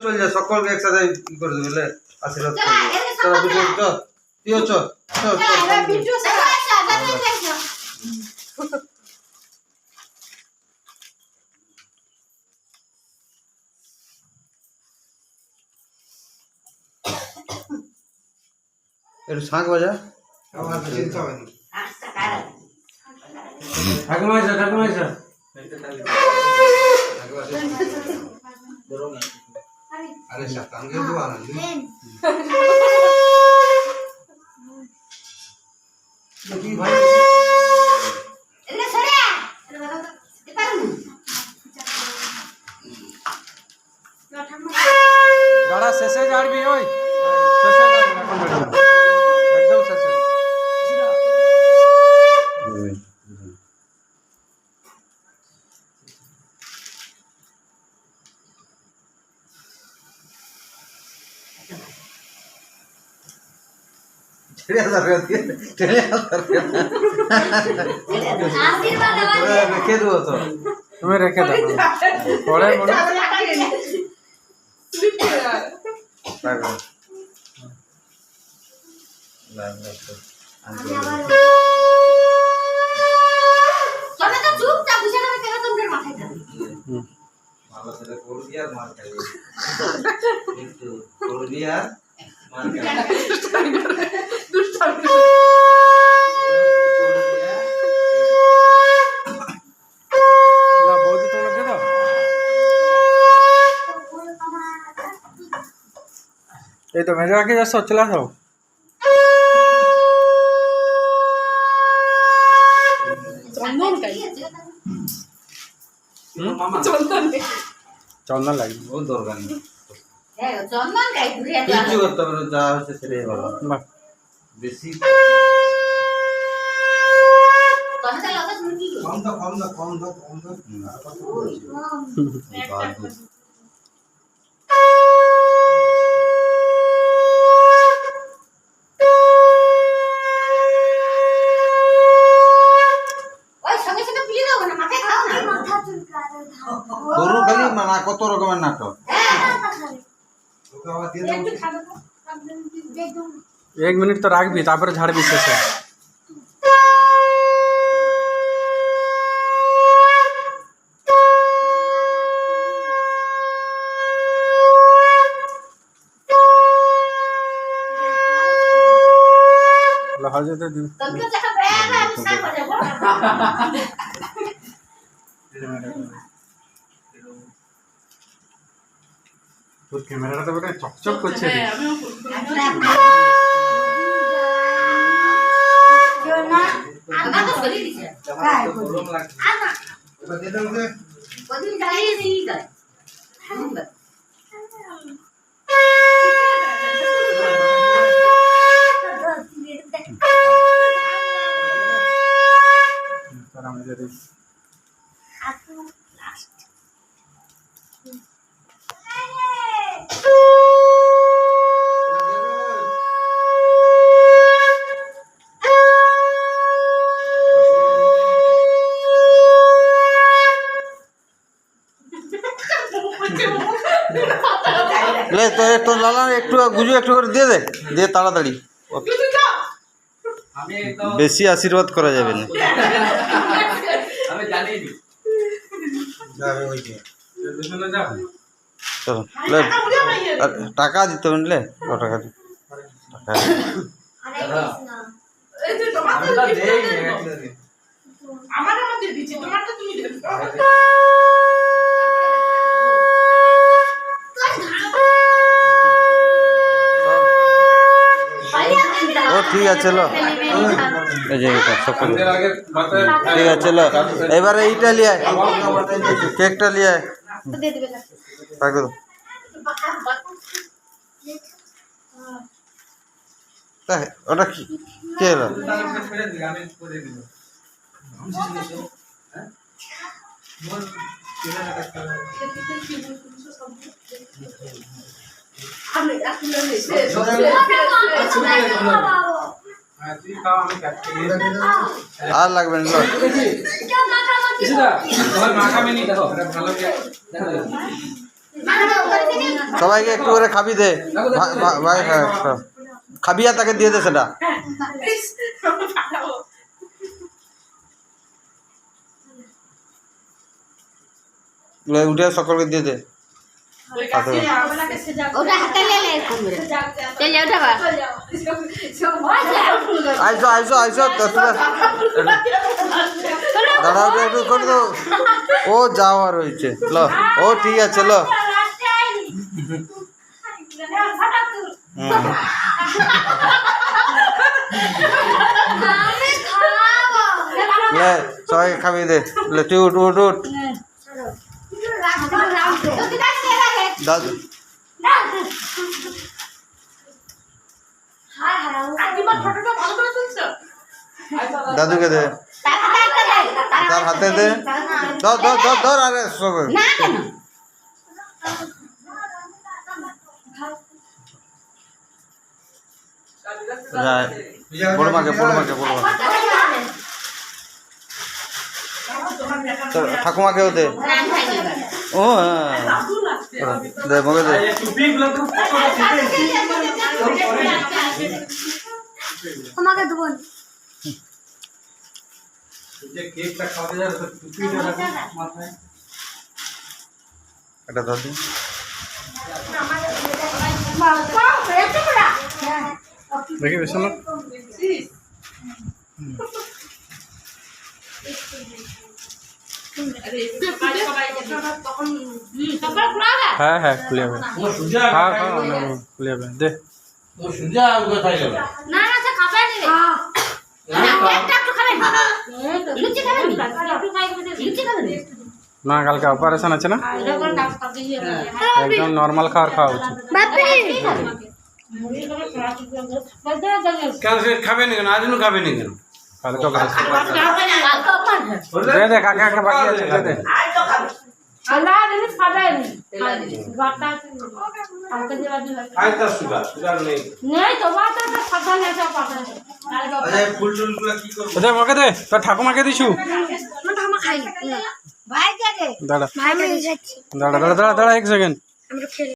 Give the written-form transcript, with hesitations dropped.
চল যা সকলকে একসাথে ই করে দেবে লে আশীর্বাদ করবে চল ভিডিও চল তুইও চল চল ভিডিও একটু শাঁখ বাজা ঠাকুমা এসো ঠাকুমা এসো আরে শতান কে তো আনন্দ কি ভাই এনে সরে এ পারু গাড়া শেষে যাড়বি ওই শেষে যাড়বি এখন যাড়বি একদম শেষে রেখে দেবো তো তুমি রেখে দাও পরে মনে ভালো করে করবি আর মার খাবি একটু করবি আর মার খাবি বৌদি তোমরা দিয়ে দাও এই তো মেজো আগে যাচ্ছ চলে আসো চন্দন লাগবে ও দরকার নেই চন্দন গাই ঘুরে কিছু করতে হবে না, যা হচ্ছে সেটাই ভালো বাহ বেশি কথা লাগা শুনি কি কম দাও আর কত বলছি বাদ ওই সঙ্গে সঙ্গে পিলে দাও না মাথায় খাও না মাথা চুলকাতে দাও গরু খালি না কত রকমের নাটক তোকে আবার দিয়ে দাও একটু খাবে তো একদম 1 মিনিট তো রাখবি তারপরে ঝাড়বি শেষে লহাজতে দিন তোকে দেখা বেলা আমি সার বাজাবো তোর ক্যামেরাটা তো বড় চকচক করছে রে আমার তো বলি দিছে গরম লাগছে আনা এবার দিয়ে দাও যে কদিন জ্বালিয়ে দিই গায় তার আমাদের ले तो लाला একটু গুজু একটু করে দিয়ে দে দিয়ে তাড়াতাড়ি বেশি আশীর্বাদ করা যাবে না আমি জানি নি যাবে ওই যে দুজনে যাও চলো ले টাকা দিতে হবে ले কত টাকা দি টাকা আরে কৃষ্ণ এই যে তোমার আমরা দেই নি আমার মধ্যে দিচ্ছি তোমারটা তুমি দেবে ও ঠিক আছে চলো এই যে এটা সব করে ঠিক আছে চলো এবারে এইটা লিয়ে কেকটা লিয়ে দে দেবে না রাখো তাই ওটা কি কে এলো ছেড়ে দিই আমি করে দিব হ্যাঁ মোর কেনাটা করতে আমি আসলে হ্যাঁ তুই খাও আমি কাটতে দিই আর লাগবে না ইসিদা তোমার মাখা মেনি দেখো এটা ভালো করে দেখো সবাইকে একটু করে খাবি দে ভাই হ্যাঁ খাবি আর তাকে দিয়ে দে সেটা প্লিজ পাঠাবো উঠে সকলকে দিয়ে দে ওই কাছে আমাকে সেজা ওটা হাতে লে এরকম করে চল যাও উঠাবা আইসো আইসো আইসো তোরা দাঁড়াও একটু করে তো ও যাওয়ার রয়েছে লো ও ঠিক আছে লো লে সবাইকে খাবি দে লে তুই উঠ উঠ উঠ দাদু কাকিমার ফটোটা ভালো করে তুলছো দাদুকে দে তার হাতে দে ধর ধর ধর ধর আরে সব না কেন বড় মাকে ঠাকুমাকেও দে ও হ্যাঁ দে মগে দে তোমাকে দেবো কেকটা খাওয়াতে যাবে তো টুপিটা মাথায় এটা ধর দিন দেখি বেশ না হ্যাঁ হ্যাঁ খুলে যাবে হ্যাঁ হ্যাঁ খুলে যাবে দে না না সে খাবে না একটা একটু খাবে লুচি খাবে লুচি খাবে না কালকে অপারেশন আছে না একদম নর্মাল খাওয়া উচিত খাবে না কেন আজ খাবে না কেন কালকে অপারেশন দে দে কাকা কাকা বাকি আছে দে দে দে মকে দে তোর ঠাকুমাকে দিছু ভাই কে দাঁড়া ভাই দাঁড়া দাঁড়া দাঁড়া দাঁড়া এক সেকেন্ড আমরা খেলি